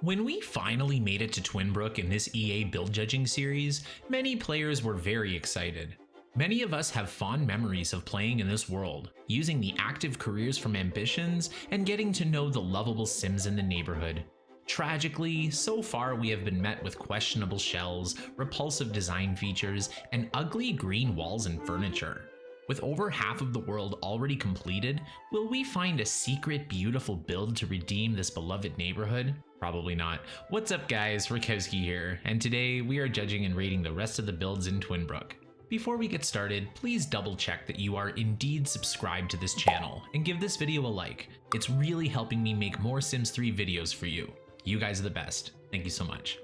When we finally made it to Twinbrook in this EA build judging series, many players were very excited. Many of us have fond memories of playing in this world, using the active careers from ambitions, and getting to know the lovable Sims in the neighborhood. Tragically, so far we have been met with questionable shells, repulsive design features, and ugly green walls and furniture. With over half of the world already completed, will we find a secret, beautiful build to redeem this beloved neighborhood? Probably not. What's up guys, Rakowski here, and today we are judging and rating the rest of the builds in Twinbrook. Before we get started, please double check that you are indeed subscribed to this channel, and give this video a like. It's really helping me make more Sims 3 videos for you. You guys are the best. Thank you so much.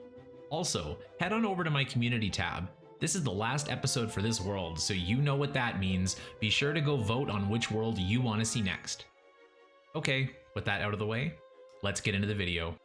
Also, head on over to my community tab. This is the last episode for this world, so you know what that means. Be sure to go vote on which world you want to see next. Okay, with that out of the way, let's get into the video.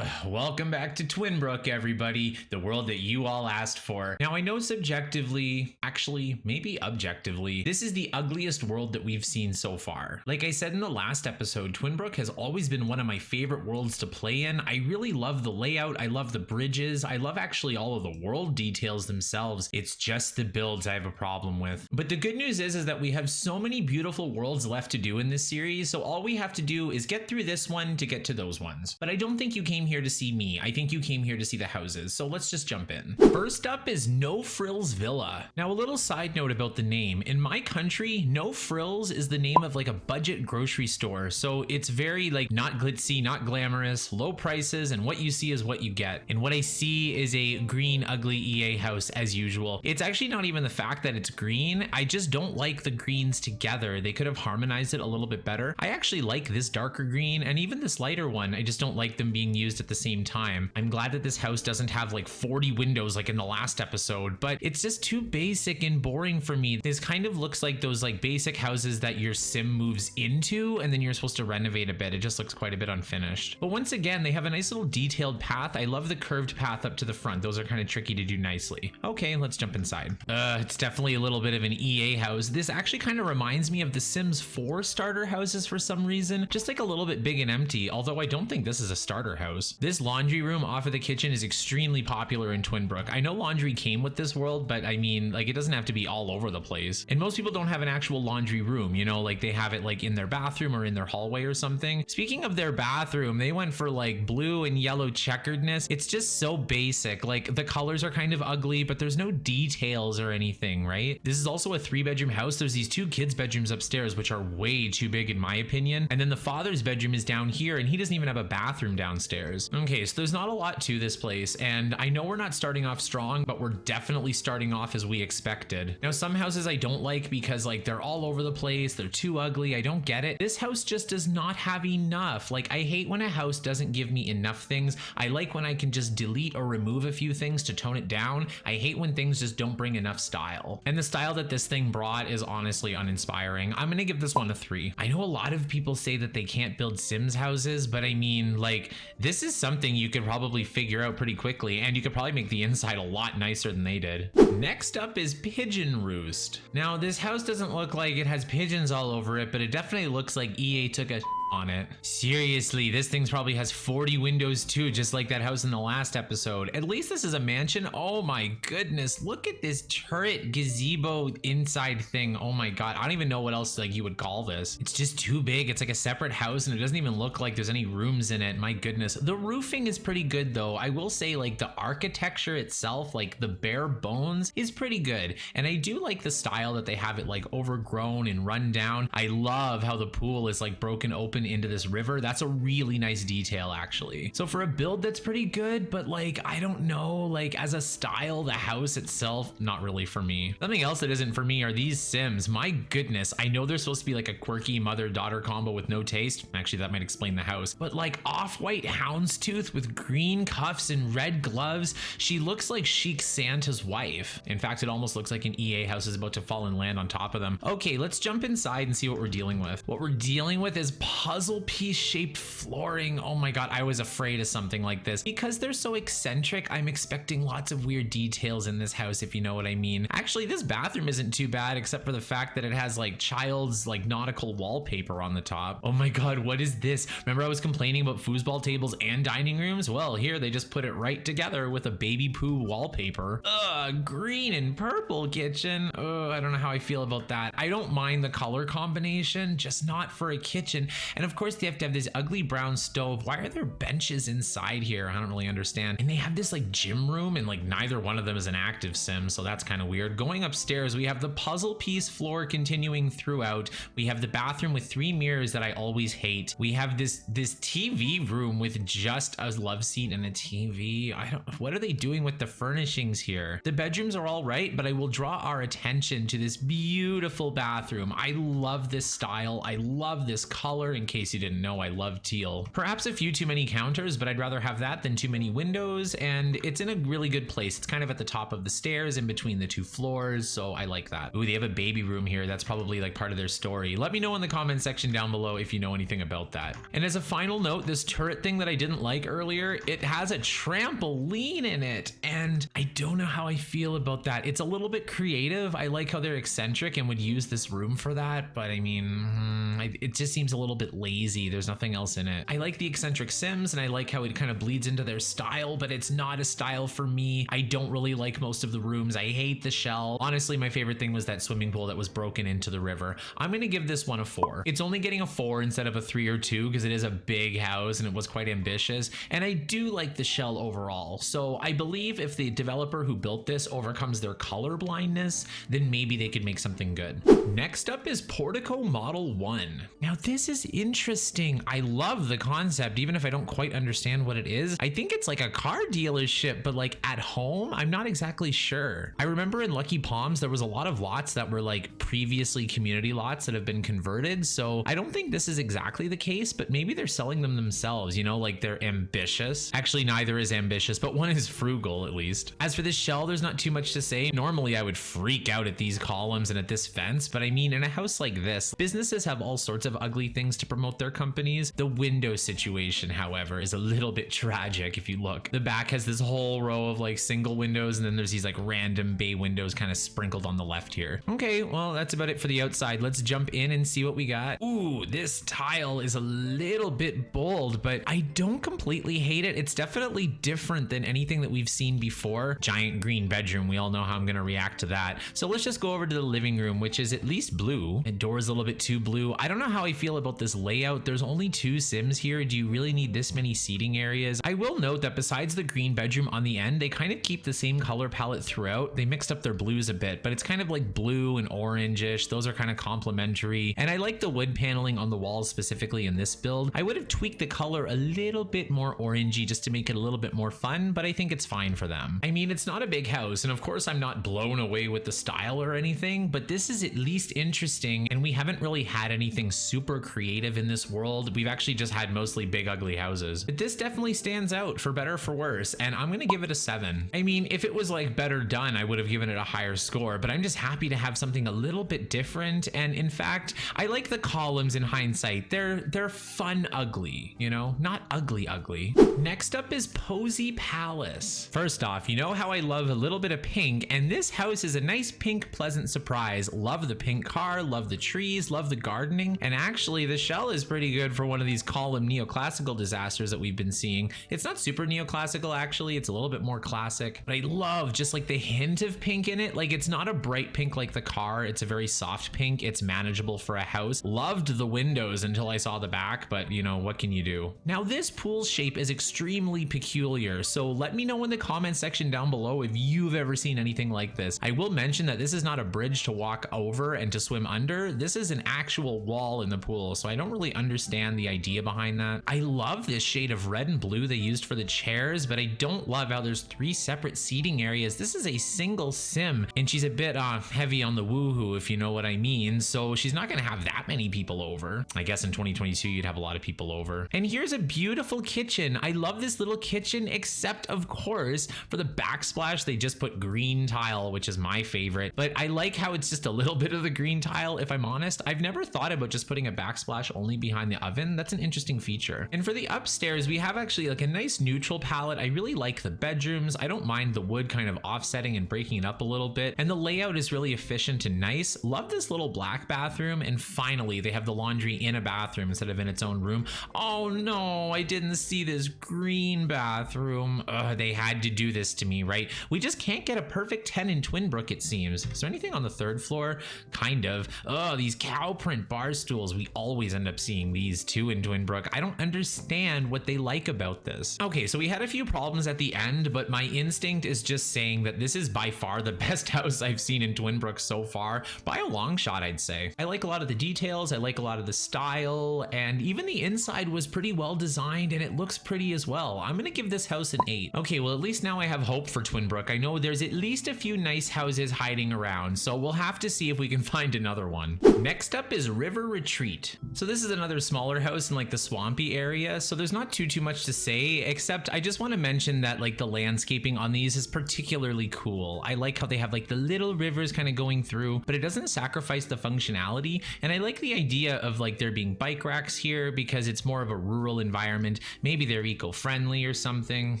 Welcome back to Twinbrook, everybody, the world that you all asked for. Now, I know subjectively, actually, maybe objectively, this is the ugliest world that we've seen so far. Like I said in the last episode, Twinbrook has always been one of my favorite worlds to play in. I really love the layout, I love the bridges, I love actually all of the world details themselves. It's just the builds I have a problem with. But the good news is that we have so many beautiful worlds left to do in this series, so all we have to do is get through this one to get to those ones. But I don't think you came here to see me. I think you came here to see the houses, so let's just jump in. First up is No Frills Villa. Now, a little side note about the name. In my country, No Frills is the name of like a budget grocery store, so it's very like not glitzy, not glamorous, low prices, and what you see is what you get. And what I see is a green, ugly EA house as usual. It's actually not even the fact that it's green. I just don't like the greens together. They could have harmonized it a little bit better. I actually like this darker green and even this lighter one. I just don't like them being used at the same time. I'm glad that this house doesn't have like 40 windows like in the last episode, but it's just too basic and boring for me. This kind of looks like those like basic houses that your sim moves into and then you're supposed to renovate a bit. It just looks quite a bit unfinished. But once again, they have a nice little detailed path. I love the curved path up to the front. Those are kind of tricky to do nicely. Okay, let's jump inside. It's definitely a little bit of an EA house. This actually kind of reminds me of the Sims 4 starter houses for some reason, just like a little bit big and empty, although I don't think this is a starter house. This laundry room off of the kitchen is extremely popular in Twinbrook. I know laundry came with this world, but I mean, like, it doesn't have to be all over the place. And most people don't have an actual laundry room, you know, like they have it like in their bathroom or in their hallway or something. Speaking of their bathroom, they went for like blue and yellow checkeredness. It's just so basic. Like the colors are kind of ugly, but there's no details or anything, right? This is also a 3-bedroom house. There's these 2 kids' bedrooms upstairs, which are way too big in my opinion. And then the father's bedroom is down here and he doesn't even have a bathroom downstairs. Okay, so there's not a lot to this place, and I know we're not starting off strong, but we're definitely starting off as we expected. Now, some houses I don't like because like they're all over the place, they're too ugly, I don't get it. This house just does not have enough. Like, I hate when a house doesn't give me enough things. I like when I can just delete or remove a few things to tone it down. I hate when things just don't bring enough style. And the style that this thing brought is honestly uninspiring. I'm gonna give this one a 3. I know a lot of people say that they can't build Sims houses, but I mean, like, this is something you could probably figure out pretty quickly, and you could probably make the inside a lot nicer than they did. Next up is Pidgin Roost. Now, this house doesn't look like it has pigeons all over it, but it definitely looks like EA took a on it. Seriously, this thing probably has 40 windows too, just like that house in the last episode. At least this is a mansion. Oh my goodness, look at this turret gazebo inside thing. Oh my god, I don't even know what else like you would call this. It's just too big. It's like a separate house and it doesn't even look like there's any rooms in it. My goodness. The roofing is pretty good though. I will say, like, the architecture itself, like the bare bones, is pretty good. And I do like the style that they have it like overgrown and run down. I love how the pool is like broken open into this river. That's a really nice detail actually. So for a build that's pretty good, but like, I don't know, like as a style, the house itself, not really for me. Something else that isn't for me are these Sims. My goodness, I know they're supposed to be like a quirky mother-daughter combo with no taste. Actually, that might explain the house, but like off-white houndstooth with green cuffs and red gloves. She looks like Chic Santa's wife. In fact, it almost looks like an EA house is about to fall and land on top of them. Okay, let's jump inside and see what we're dealing with. What we're dealing with is puzzle piece shaped flooring. Oh my God, I was afraid of something like this. Because they're so eccentric, I'm expecting lots of weird details in this house, if you know what I mean. Actually, this bathroom isn't too bad, except for the fact that it has like child's like nautical wallpaper on the top. Oh my God, what is this? Remember I was complaining about foosball tables and dining rooms? Well, here they just put it right together with a baby poo wallpaper. Ugh, green and purple kitchen. Ugh, I don't know how I feel about that. I don't mind the color combination, just not for a kitchen. And of course they have to have this ugly brown stove. Why are there benches inside here? I don't really understand. And they have this like gym room, and like neither one of them is an active sim, so that's kind of weird. Going upstairs, we have the puzzle piece floor continuing throughout. We have the bathroom with 3 mirrors that I always hate. We have this TV room with just a love seat and a TV. What are they doing with the furnishings here? The bedrooms are all right, but I will draw our attention to this beautiful bathroom. I love this style. I love this color. In case you didn't know, I love teal. Perhaps a few too many counters, but I'd rather have that than too many windows, and it's in a really good place. It's kind of at the top of the stairs in between the 2 floors, so I like that. Ooh, they have a baby room here. That's probably like part of their story. Let me know in the comment section down below if you know anything about that. And as a final note, this turret thing that I didn't like earlier, it has a trampoline in it, and I don't know how I feel about that. It's a little bit creative. I like how they're eccentric and would use this room for that, but I mean, it just seems a little bit lazy. There's nothing else in it. I like the eccentric sims, and I like how it kind of bleeds into their style, but it's not a style for me. I don't really like most of the rooms. I hate the shell. Honestly, my favorite thing was that swimming pool that was broken into the river. I'm gonna give this one a 4. It's only getting a 4 instead of a 3 or 2 because it is a big house and it was quite ambitious, and I do like the shell overall. So I believe if the developer who built this overcomes their color blindness, then maybe they could make something good. Next up is Portico Model 1. Now this is interesting. I love the concept, even if I don't quite understand what it is. I think it's like a car dealership, but like at home, I'm not exactly sure. I remember in Lucky Palms, there was a lot of lots that were like previously community lots that have been converted. So I don't think this is exactly the case, but maybe they're selling them themselves, you know, like they're ambitious. Actually, neither is ambitious, but one is frugal at least. As for this shell, there's not too much to say. Normally I would freak out at these columns and at this fence, but I mean, in a house like this, businesses have all sorts of ugly things to promote their companies. The window situation, however, is a little bit tragic if you look. The back has this whole row of like single windows, and then there's these like random bay windows kind of sprinkled on the left here. Okay, well, that's about it for the outside. Let's jump in and see what we got. Ooh, this tile is a little bit bold, but I don't completely hate it. It's definitely different than anything that we've seen before. Giant green bedroom. We all know how I'm gonna react to that. So let's just go over to the living room, which is at least blue. The door is a little bit too blue. I don't know how I feel about this layout. There's only 2 sims here. Do you really need this many seating areas? I will note that besides the green bedroom on the end, they kind of keep the same color palette throughout. They mixed up their blues a bit, but it's kind of like blue and orangish. Those are kind of complementary. And I like the wood paneling on the walls specifically in this build. I would have tweaked the color a little bit more orangey just to make it a little bit more fun, but I think it's fine for them. I mean, it's not a big house, and of course I'm not blown away with the style or anything, but this is at least interesting, and we haven't really had anything super creative in this world. We've actually just had mostly big ugly houses. But this definitely stands out, for better or for worse, and I'm gonna give it a 7. I mean, if it was like better done, I would have given it a higher score, but I'm just happy to have something a little bit different. And in fact, I like the columns in hindsight. They're fun ugly, you know, not ugly ugly. Next up is Posey Palace. First off, you know how I love a little bit of pink, and this house is a nice pink pleasant surprise. Love the pink car, love the trees, love the gardening, and actually the shell is pretty good for one of these column neoclassical disasters that we've been seeing. It's not super neoclassical actually, it's a little bit more classic, but I love just like the hint of pink in it. Like, it's not a bright pink like the car, it's a very soft pink. It's manageable for a house. Loved the windows until I saw the back, but you know, what can you do? Now this pool's shape is extremely peculiar, so let me know in the comment section down below if you've ever seen anything like this. I will mention that this is not a bridge to walk over and to swim under. This is an actual wall in the pool, so I don't really understand the idea behind that. I love this shade of red and blue they used for the chairs, but I don't love how there's 3 separate seating areas. This is a single sim, and she's a bit heavy on the woohoo, if you know what I mean, so she's not gonna have that many people over. I guess in 2022 you'd have a lot of people over. And here's a beautiful kitchen. I love this little kitchen, except of course for the backsplash they just put green tile, which is my favorite, but I like how it's just a little bit of the green tile, if I'm honest. I've never thought about just putting a backsplash only behind the oven. That's an interesting feature. And for the upstairs, we have actually like a nice neutral palette. I really like the bedrooms. I don't mind the wood kind of offsetting and breaking it up a little bit. And the layout is really efficient and nice. Love this little black bathroom. And finally, they have the laundry in a bathroom instead of in its own room. Oh no, I didn't see this green bathroom. Ugh, they had to do this to me, right? We just can't get a perfect 10 in Twinbrook, it seems. Is there anything on the third floor? Kind of. Oh, these cow print bar stools. We always end up seeing these too in Twinbrook. I don't understand what they like about this. Okay, so we had a few problems at the end, but my instinct is just saying that this is by far the best house I've seen in Twinbrook so far, by a long shot, I'd say. I like a lot of the details, I like a lot of the style, and even the inside was pretty well designed and it looks pretty as well. I'm gonna give this house an 8. Okay, well at least now I have hope for Twinbrook. I know there's at least a few nice houses hiding around, so we'll have to see if we can find another one. Next up is River Retreat. So this is another smaller house in like the swampy area, so there's not too much to say, except I just want to mention that like the landscaping on these is particularly cool. I like how they have like the little rivers kind of going through, but it doesn't sacrifice the functionality. And I like the idea of like there being bike racks here because it's more of a rural environment. Maybe they're eco-friendly or something.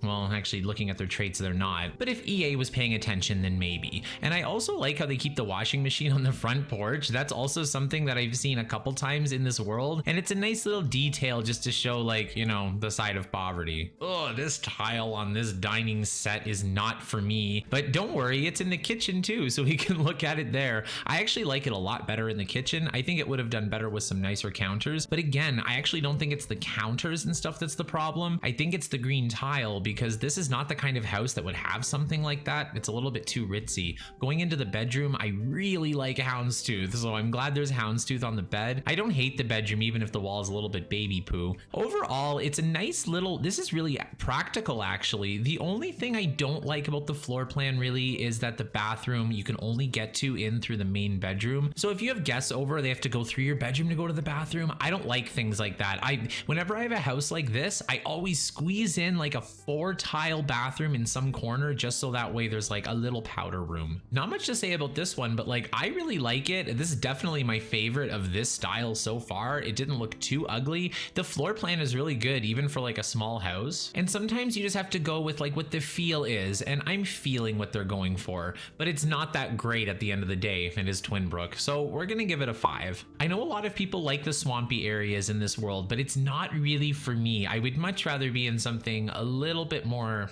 Well, actually looking at their traits, they're not. But if EA was paying attention, then maybe. And I also like how they keep the washing machine on the front porch. That's also something that I've seen a couple times in this world. And it's a nice little detail just to show like, you know, the side of poverty. Oh, this tile on this dining set is not for me. But don't worry, it's in the kitchen too, so we can look at it there. I actually like it a lot better in the kitchen. I think it would have done better with some nicer counters. But again, I actually don't think it's the counters and stuff that's the problem. I think it's the green tile, because this is not the kind of house that would have something like that. It's a little bit too ritzy. Going into the bedroom, I really like Houndstooth, so I'm glad there's Houndstooth on the bed. I don't hate the bedroom, even if the wall is a little bit baby poo. Overall, it's a nice little, this is really practical actually. The only thing I don't like about the floor plan really is that the bathroom you can only get to in through the main bedroom. So if you have guests over, they have to go through your bedroom to go to the bathroom. I don't like things like that. Whenever I have a house like this, I always squeeze in like a 4-tile bathroom in some corner just so that way there's like a little powder room. Not much to say about this one, but like I really like it. This is definitely my favorite of this style so far. It didn't look too ugly. The floor plan is really good even for like a small house. And sometimes you just have to go with like what the feel is, and I'm feeling what they're going for, but it's not that great at the end of the day. It is Twinbrook, so we're gonna give it a 5. I know a lot of people like the swampy areas in this world, but it's not really for me. I would much rather be in something a little bit more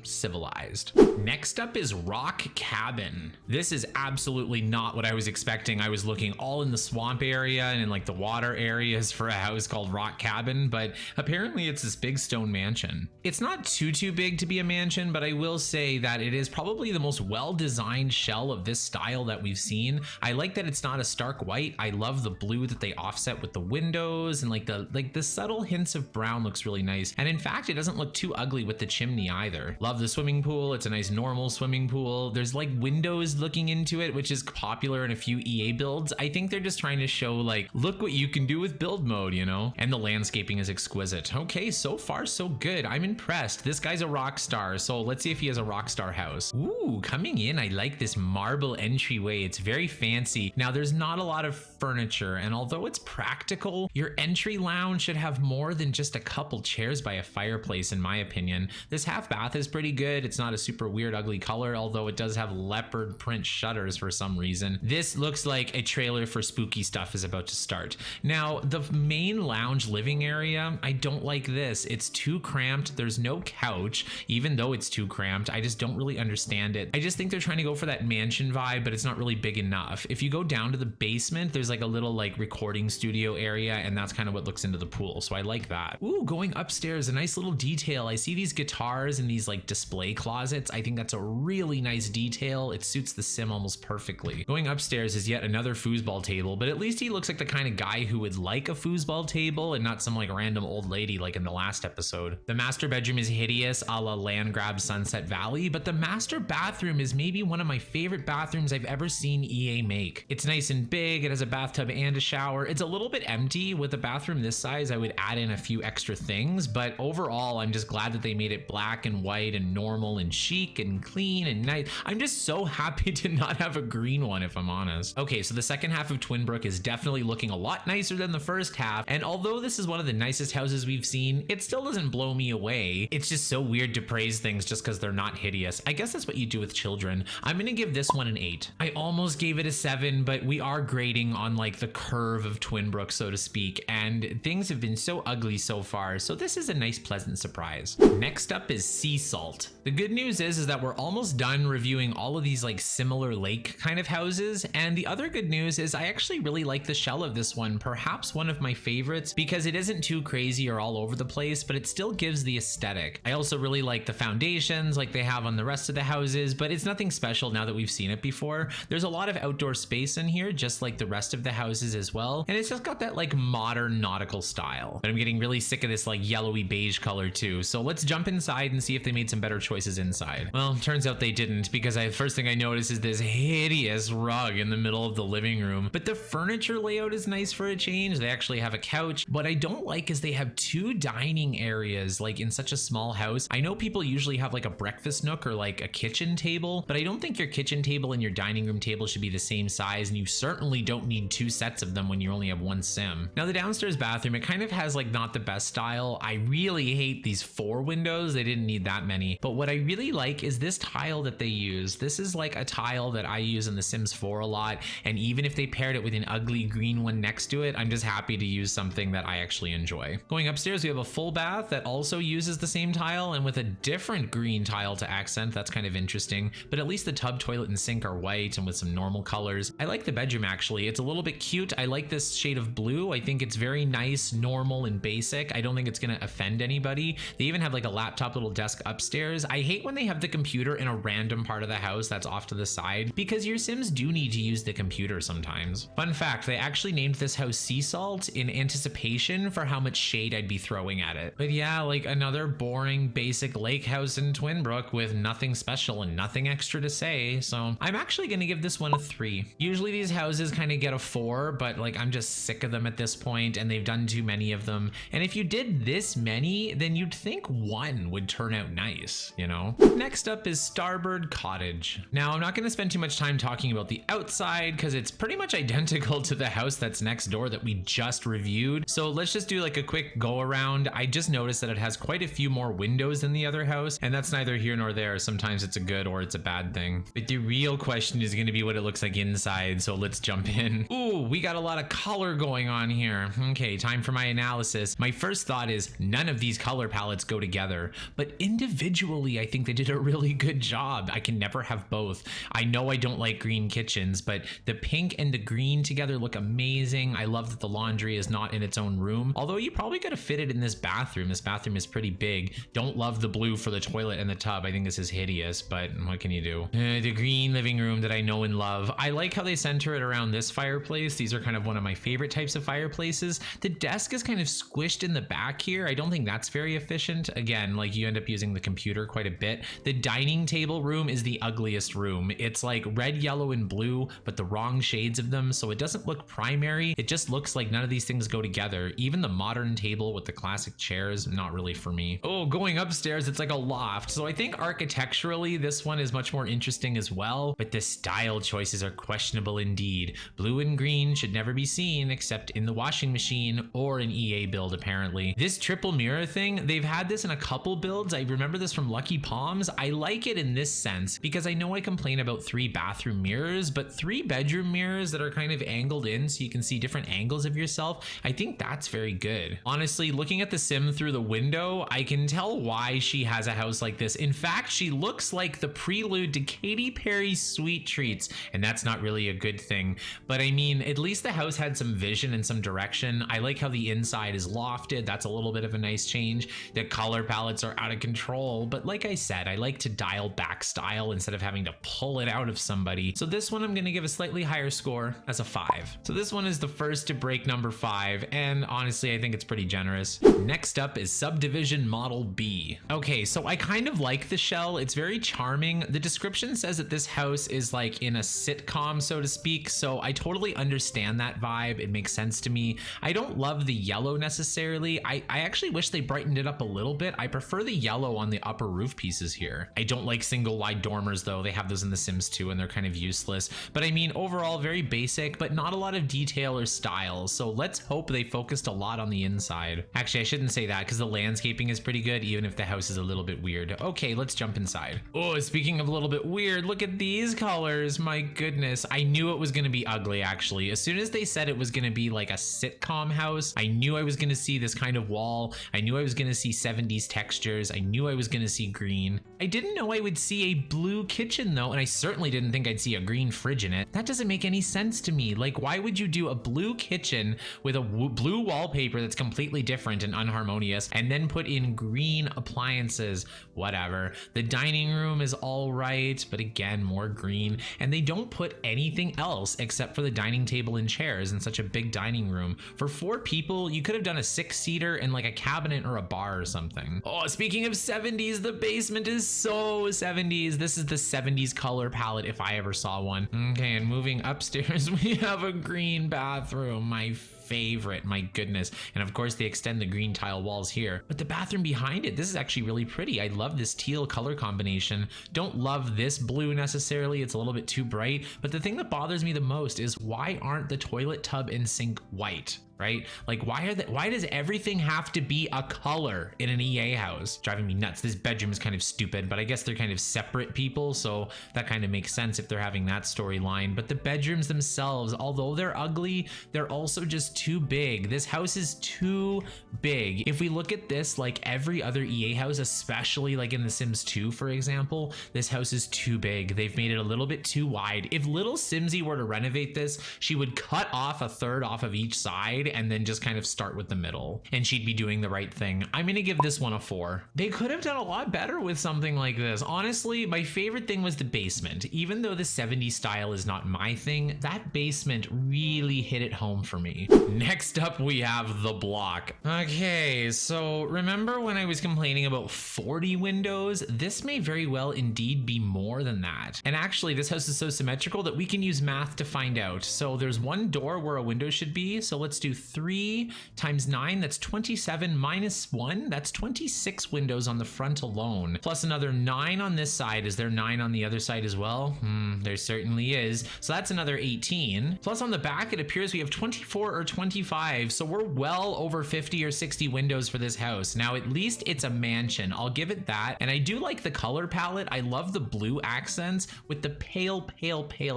civilized. Next up is Rock Cabin. This is absolutely not what I was expecting. I was looking all in the swamp area and in like the water areas for a house called Rock Cabin, but apparently it's this big stone mansion. It's not too big to be a mansion, but I will say that it is probably the most well-designed shell of this style that we've seen. I like that it's not a stark white. I love the blue that they offset with the windows, and like the subtle hints of brown looks really nice. And in fact, it doesn't look too ugly with the chimney either. Love the swimming pool. It's a nice normal swimming pool. There's like windows looking into it, which is popular in a few EA builds. I think they're just trying to show like, look what you can do with build mode, you know? And the landscaping is exquisite. Okay, so far so good. I'm impressed. This guy's a rock star, so let's see if he has a rock star house. Ooh, coming in, I like this marble entryway. It's very fancy. Now there's not a lot of furniture, and although it's practical, your entry lounge should have more than just a couple chairs by a fireplace, in my opinion. This half bath is pretty good. It's not a super weird ugly color, although it does have leopard print shutters for some reason. This looks like a trailer for spooky stuff is about to start. Now the main lounge living area, I don't like this. It's too cramped. There's no couch, even though it's too cramped. I just don't really understand it. I just think they're trying to go for that mansion vibe, but it's not really big enough. If you go down to the basement, there's like a little like recording studio area, and that's kind of what looks into the pool, so I like that. Ooh, going upstairs, a nice little detail. I see these guitars in these like display closets. I think that's a really nice detail. It suits the sim almost perfectly. Going upstairs is yet another foosball table, but at least he looks like the kind of guy who would like a foosball table and not some like random old lady like in the last episode. The master bedroom is hideous, a la Land Grab Sunset Valley, but the master bathroom is maybe one of my favorite bathrooms I've ever seen EA make. It's nice and big. It has a bathtub and a shower. It's a little bit empty. With a bathroom this size, I would add in a few extra things, but overall, I'm just glad that they made it black and white and normal and chic and clean and nice. I'm just so happy to not have a green one, if I'm honest. Okay, so the second half of Twinbrook is definitely looking a lot nicer nicer than the first half, and although this is one of the nicest houses we've seen, it still doesn't blow me away. It's just so weird to praise things just because they're not hideous. I guess that's what you do with children. I'm gonna give this one an 8. I almost gave it a 7, but we are grading on like the curve of Twinbrook, so to speak, and things have been so ugly so far, so this is a nice pleasant surprise. Next up is Sea Salt. The good news is that we're almost done reviewing all of these like similar lake kind of houses, and the other good news is I actually really like the shell of this one, perhaps one of my favorites, because it isn't too crazy or all over the place, but it still gives the aesthetic. I also really like the foundations like they have on the rest of the houses, but it's nothing special now that we've seen it before. There's a lot of outdoor space in here, just like the rest of the houses as well, and it's just got that like modern nautical style. But I'm getting really sick of this like yellowy beige color too, so let's jump inside and see if they made some better choices inside. Well, turns out they didn't, because first thing I noticed is this hideous rug in the middle of the living room, but the furniture layout is nice for a change. They actually have a couch. What I don't like is they have 2 dining areas like in such a small house. I know people usually have like a breakfast nook or like a kitchen table, but I don't think your kitchen table and your dining room table should be the same size, and you certainly don't need 2 sets of them when you only have 1 sim. Now the downstairs bathroom, it kind of has like not the best style. I really hate these 4 windows. They didn't need that many, but what I really like is this tile that they use. This is like a tile that I use in The Sims 4 a lot, and even if they paired it with an ugly green one next to it, I'm just happy to use something that I actually enjoy. Going upstairs, we have a full bath that also uses the same tile and with a different green tile to accent. That's kind of interesting, but at least the tub, toilet, and sink are white and with some normal colors. I like the bedroom actually. It's a little bit cute. I like this shade of blue. I think it's very nice, normal, and basic. I don't think it's gonna offend anybody. They even have like a laptop little desk upstairs. I hate when they have the computer in a random part of the house that's off to the side, because your Sims do need to use the computer sometimes. Fun fact, they actually named this house Sea Salt in anticipation for how much shade I'd be throwing at it. But yeah, like another boring basic lake house in Twinbrook with nothing special and nothing extra to say, so I'm actually gonna give this one a 3. Usually these houses kind of get a 4, but like I'm just sick of them at this point, and they've done too many of them, and if you did this many, then you'd think 1 would turn out nice, you know? Next up is Starboard Cottage. Now I'm not gonna spend too much time talking about the outside because it's pretty much identical to the house that's next door that we just reviewed, so let's just do like a quick go around. I just noticed that it has quite a few more windows than the other house, and that's neither here nor there. Sometimes it's a good or it's a bad thing, but the real question is going to be what it looks like inside, so let's jump in. Ooh, we got a lot of color going on here. Okay, time for my analysis. My first thought is none of these color palettes go together, but individually I think they did a really good job. I can never have both. I know I don't like green kitchens, but the pink and the green together look amazing. I love that the laundry is not in its own room, although you probably could have fit it in this bathroom. This bathroom is pretty big. Don't love the blue for the toilet and the tub. I think this is hideous, but what can you do? The green living room that I know and love. I like how they center it around this fireplace. These are kind of one of my favorite types of fireplaces. The desk is kind of squished in the back here. I don't think that's very efficient. Again, like you end up using the computer quite a bit. The dining table room is the ugliest room. It's like red, yellow, and blue, but the wrong shades of them, so it doesn't look primary. It just looks like none of these things go together. Even the modern table with the classic chairs, not really for me. Oh, going upstairs, it's like a loft. So I think architecturally, this one is much more interesting as well, but the style choices are questionable indeed. Blue and green should never be seen except in the washing machine or an EA build, apparently. This triple mirror thing, they've had this in a couple builds. I remember this from Lucky Palms. I like it in this sense because I know I complain about 3 bathroom mirrors, but 3 bedroom mirrors that are kind of angled in so you can see different angles of yourself, I think that's very good. Honestly, looking at the sim through the window, I can tell why she has a house like this. In fact, she looks like the prelude to Katy Perry's Sweet Treats, and that's not really a good thing. But I mean, at least the house had some vision and some direction. I like how the inside is lofted. That's a little bit of a nice change. The color palettes are out of control, but like I said, I like to dial back style instead of having to pull it out of somebody. So this one I'm going to give a slightly higher score as a 5. So this one is the first to break number 5, and honestly, I think it's pretty generous. Next up is Subdivision Model B. Okay, so I kind of like the shell. It's very charming. The description says that this house is like in a sitcom, so to speak, so I totally understand that vibe. It makes sense to me. I don't love the yellow necessarily. I actually wish they brightened it up a little bit. I prefer the yellow on the upper roof pieces here. I don't like single wide dormers though. They have those in The Sims 2 and they're kind of useless. But I mean, overall, very basic, but not a lot of detail or style. styles. So let's hope they focused a lot on the inside. Actually, I shouldn't say that because the landscaping is pretty good, even if the house is a little bit weird. Okay, let's jump inside. Oh, speaking of a little bit weird, look at these colors. My goodness. I knew it was going to be ugly, actually. As soon as they said it was going to be like a sitcom house, I knew I was going to see this kind of wall. I knew I was going to see 70s textures. I knew I was going to see green. I didn't know I would see a blue kitchen though, and I certainly didn't think I'd see a green fridge in it. That doesn't make any sense to me. Like, why would you do a blue kitchen with a blue wallpaper that's completely different and unharmonious, and then put in green appliances? Whatever. The dining room is all right, but again, more green. And they don't put anything else except for the dining table and chairs in such a big dining room. For 4 people, you could have done a 6-seater and like a cabinet or a bar or something. Oh, speaking of 70s, the basement is so 70s. This is the 70s color palette if I ever saw one. Okay, and moving upstairs, we have a green bathroom. My favorite, my goodness. And of course they extend the green tile walls here, but the bathroom behind it, this is actually really pretty. I love this teal color combination. Don't love this blue necessarily, it's a little bit too bright, but the thing that bothers me the most is why aren't the toilet tub and sink white? Right? Like, why does everything have to be a color in an EA house? Driving me nuts. This bedroom is kind of stupid, but I guess they're kind of separate people, so that kind of makes sense if they're having that storyline. But the bedrooms themselves, although they're ugly, they're also just too big. This house is too big. If we look at this like every other EA house, especially like in The Sims 2, for example, this house is too big. They've made it a little bit too wide. If little Simsy were to renovate this, she would cut off a third off of each side and then just kind of start with the middle, and she'd be doing the right thing. I'm gonna give this one a 4. They could have done a lot better with something like this. Honestly, my favorite thing was the basement. Even though the 70s style is not my thing, that basement really hit it home for me. Next up, we have the block. Okay, so remember when I was complaining about 40 windows? This may very well indeed be more than that. And actually, this house is so symmetrical that we can use math to find out. So there's one door where a window should be, so let's do 3 times 9, that's 27, minus 1, that's 26 windows on the front alone, plus another 9 on this side. Is there 9 on the other side as well? There certainly is. So that's another 18, plus on the back it appears we have 24 or 25, so we're well over 50 or 60 windows for this house. Now at least it's a mansion, I'll give it that. And I do like the color palette. I love the blue accents with the pale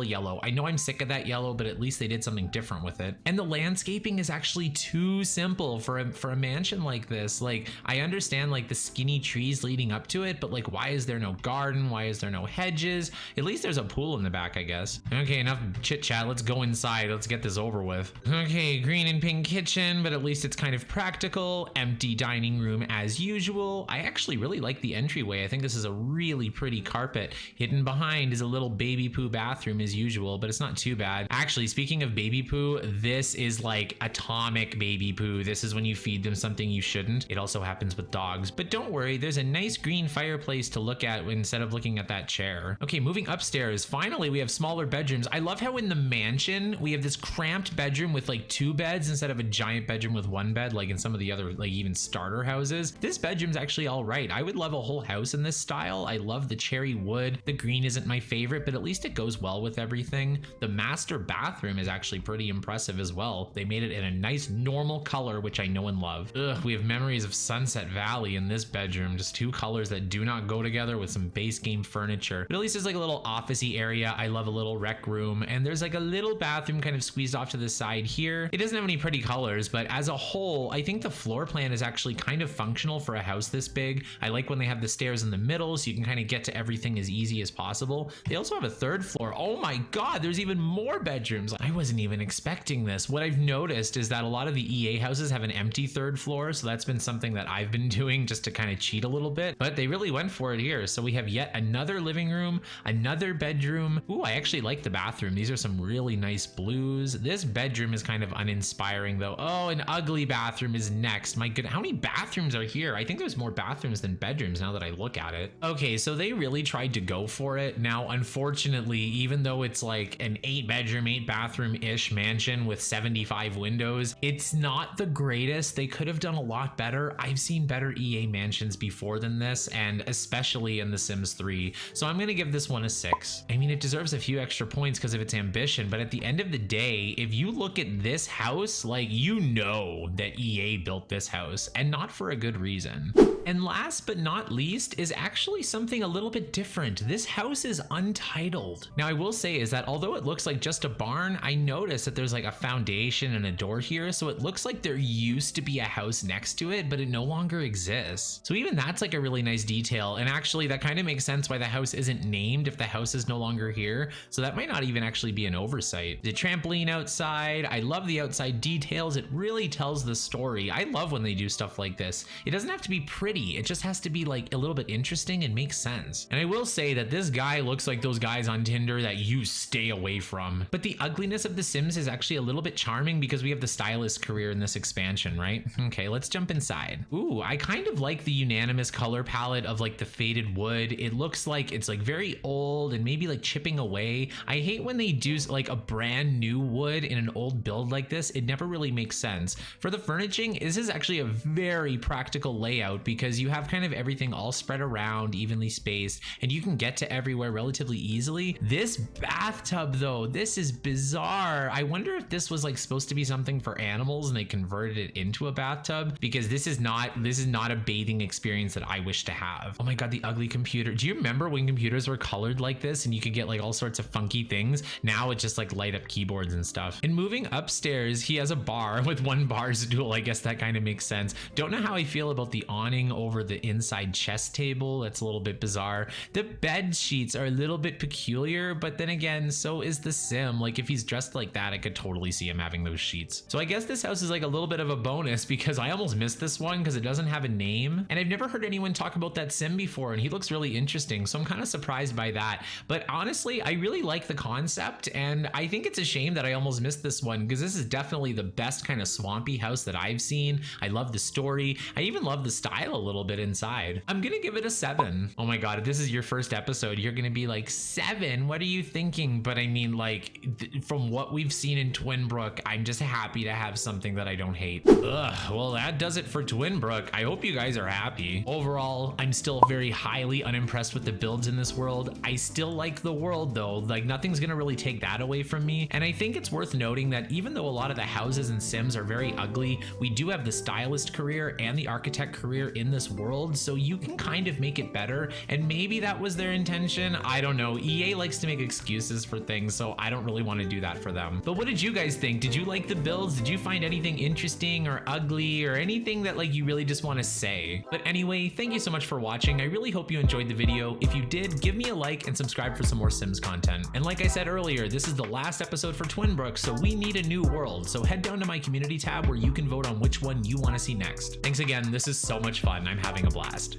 yellow. I know I'm sick of that yellow, but at least they did something different with it. And the landscaping is actually too simple for a mansion like this. Like, I understand like the skinny trees leading up to it, but like, why is there no garden? Why is there no hedges? At least there's a pool in the back, I guess. Okay, enough chit chat. Let's go inside. Let's get this over with. Okay, green and pink kitchen, but at least it's kind of practical. Empty dining room as usual. I actually really like the entryway. I think this is a really pretty carpet. Hidden behind is a little baby poo bathroom as usual, but it's not too bad. Actually, speaking of baby poo, this is like atomic baby poo. This is when you feed them something you shouldn't. It also happens with dogs, but don't worry, there's a nice green fireplace to look at instead of looking at that chair. Okay, moving upstairs, finally we have smaller bedrooms. I love how in the mansion we have this cramped bedroom with like 2 beds instead of a giant bedroom with 1 bed like in some of the other like even starter houses. This bedroom's actually all right. I would love a whole house in this style. I love the cherry wood. The green isn't my favorite, but at least it goes well with everything. The master bathroom is actually pretty impressive as well. They made it in a nice normal color, which I know and love. Ugh, we have memories of Sunset Valley in this bedroom. Just 2 colors that do not go together with some base game furniture. But at least there's like a little office-y area. I love a little rec room, and there's like a little bathroom kind of squeezed off to the side here. It doesn't have any pretty colors, but as a whole, I think the floor plan is actually kind of functional for a house this big. I like when they have the stairs in the middle so you can kind of get to everything as easy as possible. They also have a 3rd floor. Oh my god, there's even more bedrooms. I wasn't even expecting this. What I've noticed is that a lot of the EA houses have an empty 3rd floor, so that's been something that I've been doing just to kind of cheat a little bit, but they really went for it here. So we have yet another living room, another bedroom. Ooh, I actually like the bathroom. These are some really nice blues. This bedroom is kind of uninspiring though. Oh, an ugly bathroom is next. My goodness, how many bathrooms are here? I think there's more bathrooms than bedrooms now that I look at it. Okay, so they really tried to go for it. Now, unfortunately, even though it's like an 8 bedroom, 8 bathroom-ish mansion with 75 windows, videos. It's not the greatest. They could have done a lot better. I've seen better EA mansions before than this, and especially in The Sims 3. So I'm gonna give this one a 6. I mean, it deserves a few extra points because of its ambition, but at the end of the day, if you look at this house, like, you know that EA built this house, and not for a good reason. And last but not least is actually something a little bit different. This house is untitled. Now I will say is that although it looks like just a barn, I noticed that there's like a foundation and a door here, so it looks like there used to be a house next to it, but it no longer exists. So even that's like a really nice detail, and actually that kind of makes sense why the house isn't named if the house is no longer here, so that might not even actually be an oversight. The trampoline outside, I love the outside details. It really tells the story. I love when they do stuff like this. It doesn't have to be pretty, it just has to be like a little bit interesting and make sense. And I will say that this guy looks like those guys on Tinder that you stay away from. But the ugliness of The Sims is actually a little bit charming because we have the stylist career in this expansion, right? Okay, let's jump inside. Ooh, I kind of like the unanimous color palette of like the faded wood. It looks like it's like very old and maybe like chipping away. I hate when they do like a brand new wood in an old build like this. It never really makes sense. For the furnishing, this is actually a very practical layout because you have kind of everything all spread around, evenly spaced, and you can get to everywhere relatively easily. This bathtub though, this is bizarre. I wonder if this was like supposed to be something for animals and they converted it into a bathtub, because this is not a bathing experience that I wish to have. Oh my god, the ugly computer. Do you remember when computers were colored like this and you could get like all sorts of funky things? Now it's just like light up keyboards and stuff. And moving upstairs, he has a bar with one bar stool. I guess that kind of makes sense. Don't know how I feel about the awning over the inside chess table. That's a little bit bizarre. The bed sheets are a little bit peculiar, but then again, so is the sim. Like if he's dressed like that, I could totally see him having those sheets. So I guess this house is like a little bit of a bonus because I almost missed this one because it doesn't have a name. And I've never heard anyone talk about that sim before, and he looks really interesting. So I'm kind of surprised by that. But honestly, I really like the concept, and I think it's a shame that I almost missed this one because this is definitely the best kind of swampy house that I've seen. I love the story. I even love the style a little bit inside. I'm gonna give it a 7. Oh my god, if this is your first episode, you're gonna be like, 7? What are you thinking? But I mean, like, from what we've seen in Twinbrook, I'm just happy to have something that I don't hate. Ugh, well, that does it for Twinbrook. I hope you guys are happy. Overall, I'm still very highly unimpressed with the builds in this world. I still like the world though. Like, nothing's gonna really take that away from me. And I think it's worth noting that even though a lot of the houses and Sims are very ugly, we do have the stylist career and the architect career in this world, so you can kind of make it better, and maybe that was their intention. I don't know. EA likes to make excuses for things, so I don't really want to do that for them. But what did you guys think? Did you like the builds? Did you find anything interesting or ugly or anything that like you really just want to say? But anyway, thank you so much for watching. I really hope you enjoyed the video. If you did, give me a like and subscribe for some more Sims content. And like I said earlier, this is the last episode for Twinbrook, so we need a new world. So head down to my community tab where you can vote on which one you want to see next. Thanks again. This is so much fun. I'm having a blast.